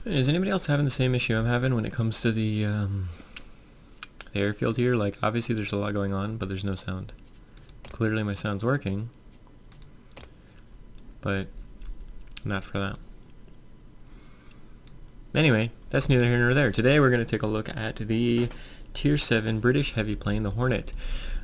Is anybody else having the same issue I'm having when it comes to the airfield here? Like, obviously there's a lot going on, but there's no sound. Clearly my sound's working, but not for that. Anyway, that's neither here nor there. Today we're going to take a look at the Tier 7 British heavy plane, the Hornet.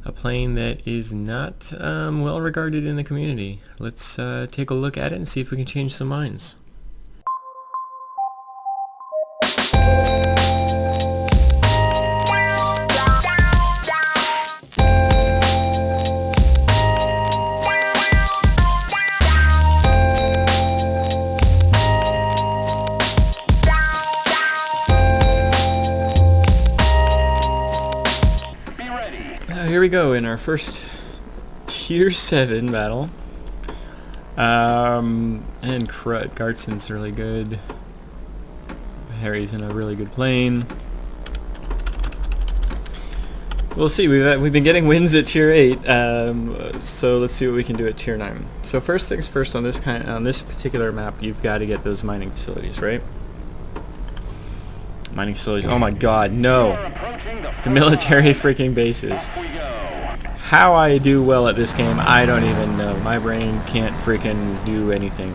A plane that is not well regarded in the community. Let's take a look at it and see if we can change some minds. Here we go in our first Tier 7 battle. And crud, Gartson's really good. Harry's in a really good plane. We'll see. We've been getting wins at Tier 8, so let's see what we can do at Tier 9. So first things first, on this particular map, you've got to get those mining facilities, right? Mining facilities. Oh my God, no! The military freaking bases. How I do well at this game, I don't even know. My brain can't freaking do anything.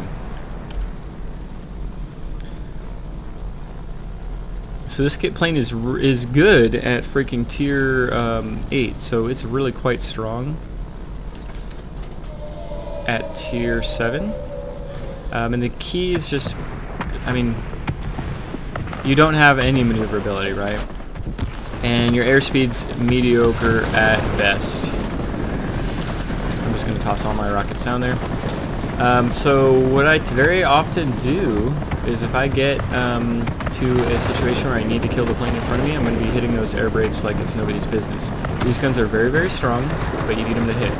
So this plane is good at freaking Tier 8, so it's really quite strong at Tier 7. And the key is just, I mean, you don't have any maneuverability, right? And your airspeed's mediocre at best. I'm just going to toss all my rockets down there. So what I very often do is if I get to a situation where I need to kill the plane in front of me, I'm going to be hitting those air brakes like it's nobody's business. These guns are very, very strong, but you need them to hit.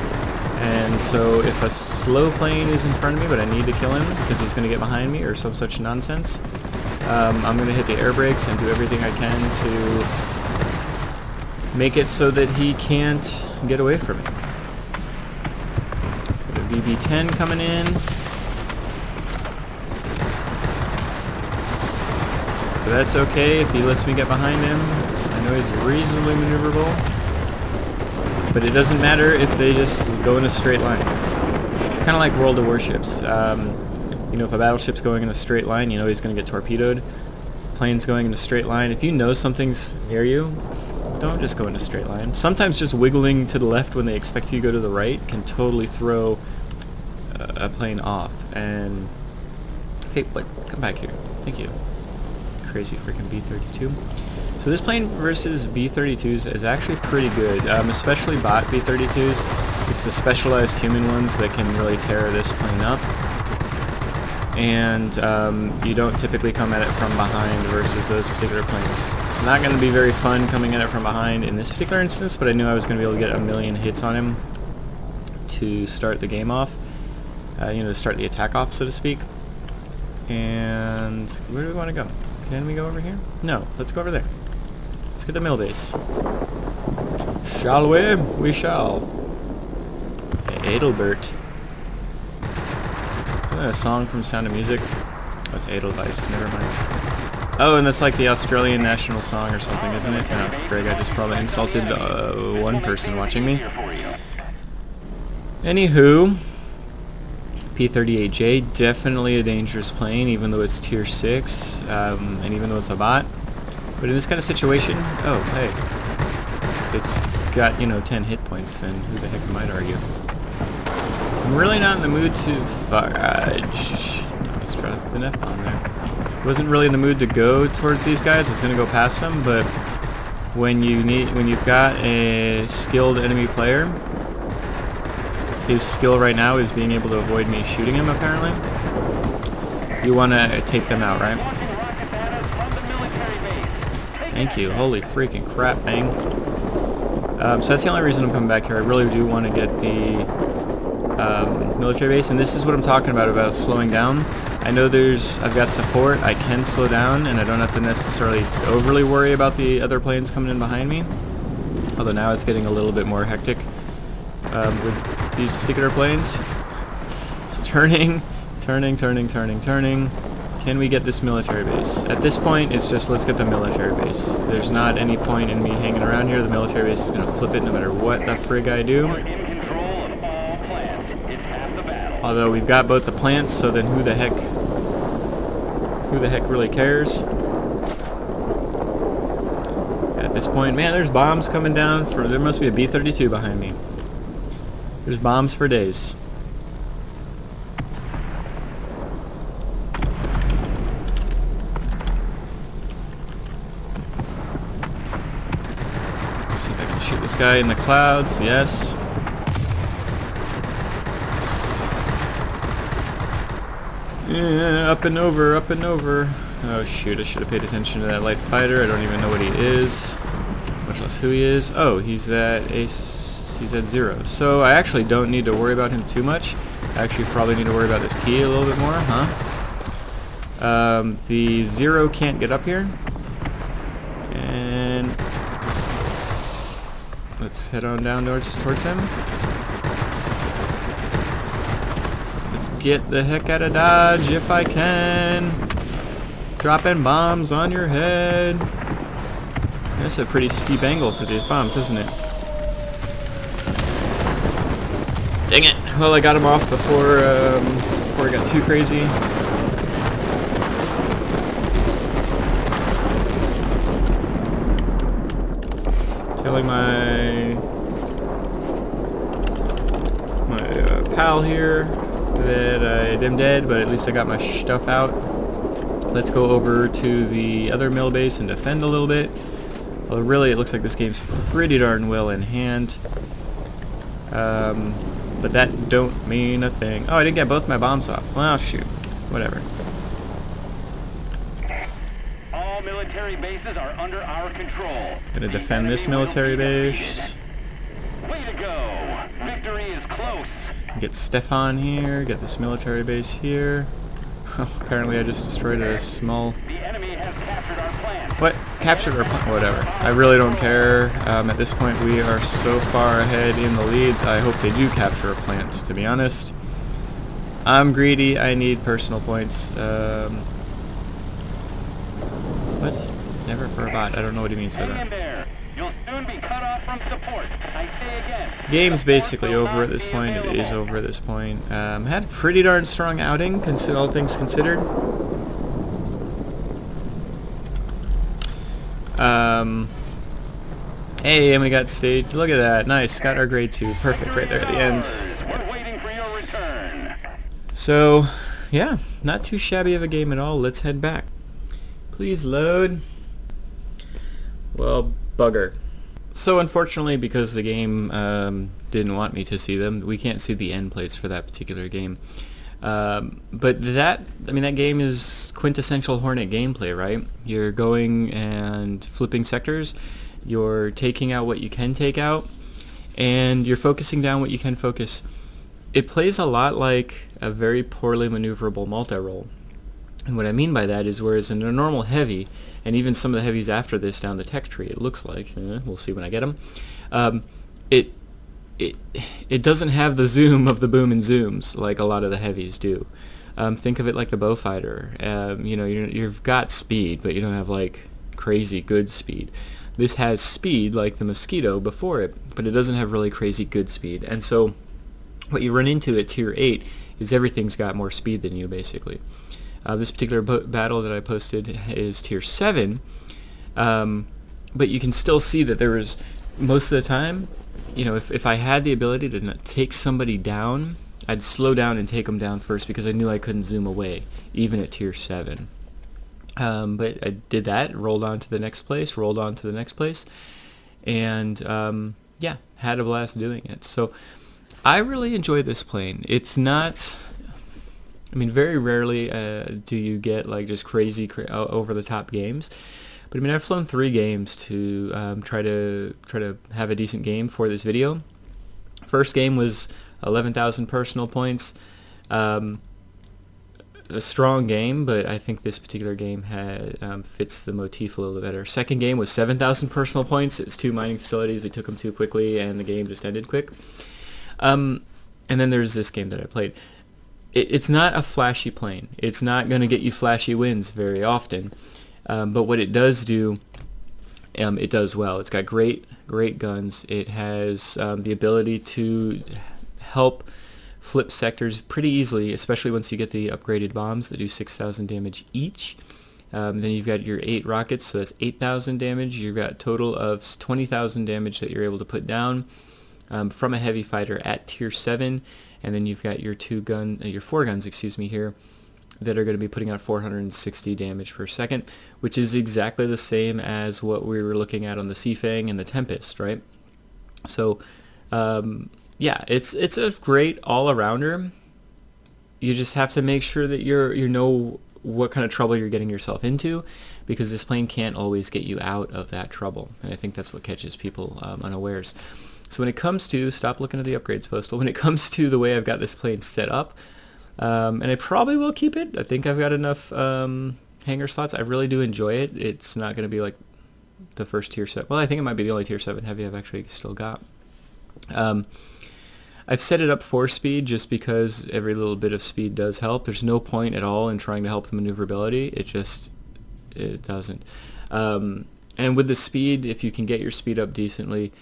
And so if a slow plane is in front of me, but I need to kill him because he's going to get behind me or some such nonsense, I'm going to hit the air brakes and do everything I can to make it so that he can't get away from me. Got a VB-10 coming in. But that's okay if he lets me get behind him. I know he's reasonably maneuverable. But it doesn't matter if they just go in a straight line. It's kind of like World of Warships. You know, if a battleship's going in a straight line, you know he's going to get torpedoed. Plane's going in a straight line. If you know something's near you, don't just go in a straight line. Sometimes just wiggling to the left when they expect you to go to the right can totally throw a plane off. And hey, what? Come back here. Thank you. Crazy freaking B-32. So this plane versus B-32s is actually pretty good, especially bot B-32s. It's the specialized human ones that can really tear this plane up. And you don't typically come at it from behind versus those particular planes. It's not going to be very fun coming at it from behind in this particular instance, but I knew I was going to be able to get a million hits on him to start the game off. You know, to start the attack off, so to speak. And where do we want to go? Can we go over here? No, let's go over there. Let's get the mill base. Shall we? We shall. Adelbert. Isn't that a song from Sound of Music? That's Edelweiss, never mind. Oh, and that's like the Australian national song or something, isn't it? Oh, frig, I just probably insulted one person watching me. Anywho, P-38J, definitely a dangerous plane, even though it's Tier 6, and even though it's a bot. But in this kind of situation, oh, hey, it's got, you know, 10 hit points, then who the heck am I to argue? I'm really not in the mood to fudge. Let's try to put an F-bomb there. Wasn't really in the mood to go towards these guys. I was going to go past them, but when you've got a skilled enemy player, his skill right now is being able to avoid me shooting him, apparently. You want to take them out, right? Thank you. Holy freaking crap, bang. So that's the only reason I'm coming back here. I really do want to get the military base, and this is what I'm talking about slowing down. I know I've got support, I can slow down, and I don't have to necessarily overly worry about the other planes coming in behind me. Although now it's getting a little bit more hectic with these particular planes. So turning. Can we get this military base? At this point, it's just let's get the military base. There's not any point in me hanging around here. The military base is going to flip it no matter what the frig I do. Although we've got both the plants, so then who the heck really cares? At this point, man, there's bombs coming down. There must be a B-32 behind me. There's bombs for days. Let's see if I can shoot this guy in the clouds. Yes. Yeah, up and over, up and over. Oh shoot, I should have paid attention to that light fighter. I don't even know what he is, much less who he is. Oh, he's at 0. So I actually don't need to worry about him too much. I actually probably need to worry about this key a little bit more, huh? The 0 can't get up here. And let's head on down towards him. Let's get the heck out of Dodge if I can. Dropping bombs on your head. That's a pretty steep angle for these bombs, isn't it? Dang it! Well, I got him off before it got too crazy. Telling my pal here that I'm dead, but at least I got my stuff out. Let's go over to the other mill base and defend a little bit. Well, really, it looks like this game's pretty darn well in hand. But that don't mean a thing. Oh, I didn't get both my bombs off. Well, shoot. Whatever. All military bases are under our control. Gonna defend this military base. Way to go! Victory is close. Get Stefan here. Get this military base here. Apparently I just destroyed a small... The enemy has captured our plant. What? Captured our plant? Whatever. I really don't care. At this point we are so far ahead in the lead. I hope they do capture a plant, to be honest. I'm greedy. I need personal points. What? Never for a bot. I don't know what he means by that. You'll soon be cut off from support. I say again. Game's basically over at this point. It is over at this point. Had a pretty darn strong outing, all things considered. Hey, and we got stage. Look at that. Nice. Got our grade 2. Perfect right there at the end. We're waiting for your return. So, yeah, not too shabby of a game at all. Let's head back. Please load. Well, bugger. So unfortunately, because the game didn't want me to see them, we can't see the end plates for that particular game. But that game is quintessential Hornet gameplay, right? You're going and flipping sectors, you're taking out what you can take out, and you're focusing down what you can focus. It plays a lot like a very poorly maneuverable multi-role. And what I mean by that is, whereas in a normal heavy, and even some of the heavies after this down the tech tree, it looks like, we'll see when I get them, it doesn't have the zoom of the boom and zooms like a lot of the heavies do. Think of it like the Bowfighter. You've got speed, but you don't have like crazy good speed. This has speed like the Mosquito before it, but it doesn't have really crazy good speed. And so what you run into at Tier 8 is everything's got more speed than you, basically. This particular battle that I posted is Tier 7, but you can still see that there was, most of the time, if I had the ability to take somebody down, I'd slow down and take them down first because I knew I couldn't zoom away, even at Tier 7. But I did that, rolled on to the next place, and yeah, had a blast doing it. So I really enjoy this plane. It's not... very rarely do you get like just crazy over-the-top games. But I've flown 3 games to try to have a decent game for this video. First game was 11,000 personal points. A strong game, but I think this particular game fits the motif a little better. Second game was 7,000 personal points. It's 2 mining facilities. We took them too quickly, and the game just ended quick. And then there's this game that I played. it's not a flashy plane. It's not going to get you flashy wins very often. But what it does do, it does well. It's got great guns. It has the ability to help flip sectors pretty easily, especially once you get the upgraded bombs that do 6,000 damage each. Then you've got your 8 rockets, so that's 8,000 damage. You've got a total of 20,000 damage that you're able to put down from a heavy fighter at Tier 7. And then you've got your 4 guns, excuse me, here that are going to be putting out 460 damage per second, which is exactly the same as what we were looking at on the Seafang and the Tempest, right? So, yeah, it's a great all-arounder. You just have to make sure that you know what kind of trouble you're getting yourself into, because this plane can't always get you out of that trouble, and I think that's what catches people unawares. So when it comes to, stop looking at the upgrades, Postal, when it comes to the way I've got this plane set up, and I probably will keep it. I think I've got enough hangar slots. I really do enjoy it. It's not going to be like the first Tier 7. Well, I think it might be the only Tier 7 heavy I've actually still got. I've set it up 4-speed just because every little bit of speed does help. There's no point at all in trying to help the maneuverability. It doesn't. And with the speed, if you can get your speed up decently,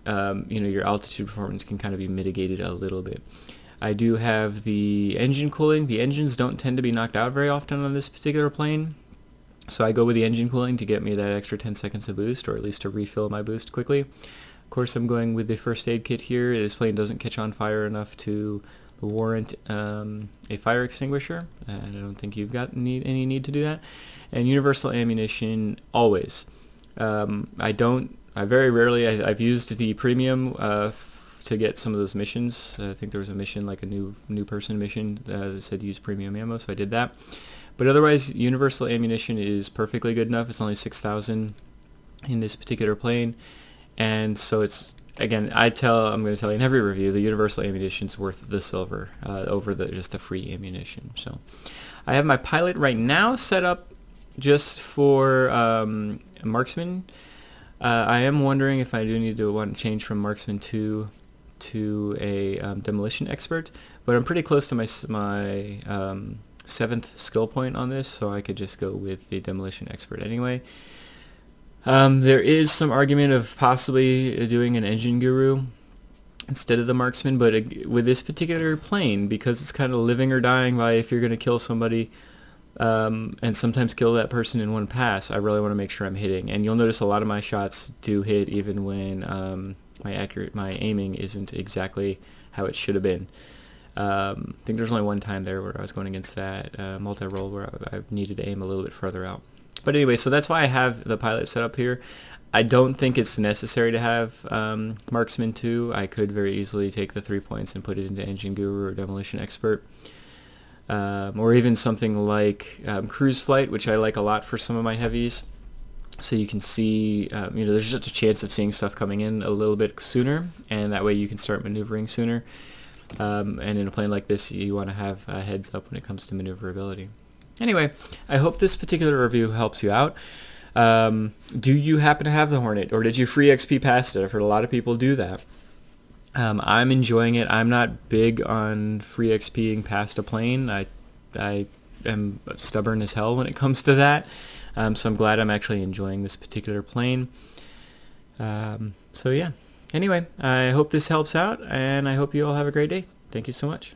your altitude performance can kind of be mitigated a little bit. I do have the engine cooling. The engines don't tend to be knocked out very often on this particular plane, so I go with the engine cooling to get me that extra 10 seconds of boost, or at least to refill my boost quickly. Of course, I'm going with the first aid kit here. This plane doesn't catch on fire enough to warrant a fire extinguisher, and I don't think you've got any need to do that. And universal ammunition, always. I've used the premium to get some of those missions. I think there was a mission, like a new person mission, that said use premium ammo, so I did that. But otherwise, universal ammunition is perfectly good enough. It's only 6,000 in this particular plane, and so it's, again, I'm going to tell you in every review, the universal ammunition is worth the silver over just the free ammunition. So I have my pilot right now set up just for marksman. I am wondering if I do need to want to change from marksman to a demolition expert, but I'm pretty close to my 7th skill point on this, so I could just go with the demolition expert anyway. There is some argument of possibly doing an engine guru instead of the marksman, but with this particular plane, because it's kind of living or dying by if you're going to kill somebody and sometimes kill that person in one pass, I really want to make sure I'm hitting. And you'll notice a lot of my shots do hit even when my aiming isn't exactly how it should have been. I think there's only one time there where I was going against that multi-roll where I needed to aim a little bit further out. But anyway, so that's why I have the pilot set up here. I don't think it's necessary to have Marksman 2. I could very easily take the 3 points and put it into Engine Guru or Demolition Expert. Or even something like Cruise Flight, which I like a lot for some of my heavies. So you can see, there's just a chance of seeing stuff coming in a little bit sooner, and that way you can start maneuvering sooner. And in a plane like this, you want to have a heads up when it comes to maneuverability. Anyway, I hope this particular review helps you out. Do you happen to have the Hornet, or did you free XP past it? I've heard a lot of people do that. I'm enjoying it. I'm not big on free XPing past a plane. I am stubborn as hell when it comes to that. So I'm glad I'm actually enjoying this particular plane. So yeah. Anyway, I hope this helps out, and I hope you all have a great day. Thank you so much.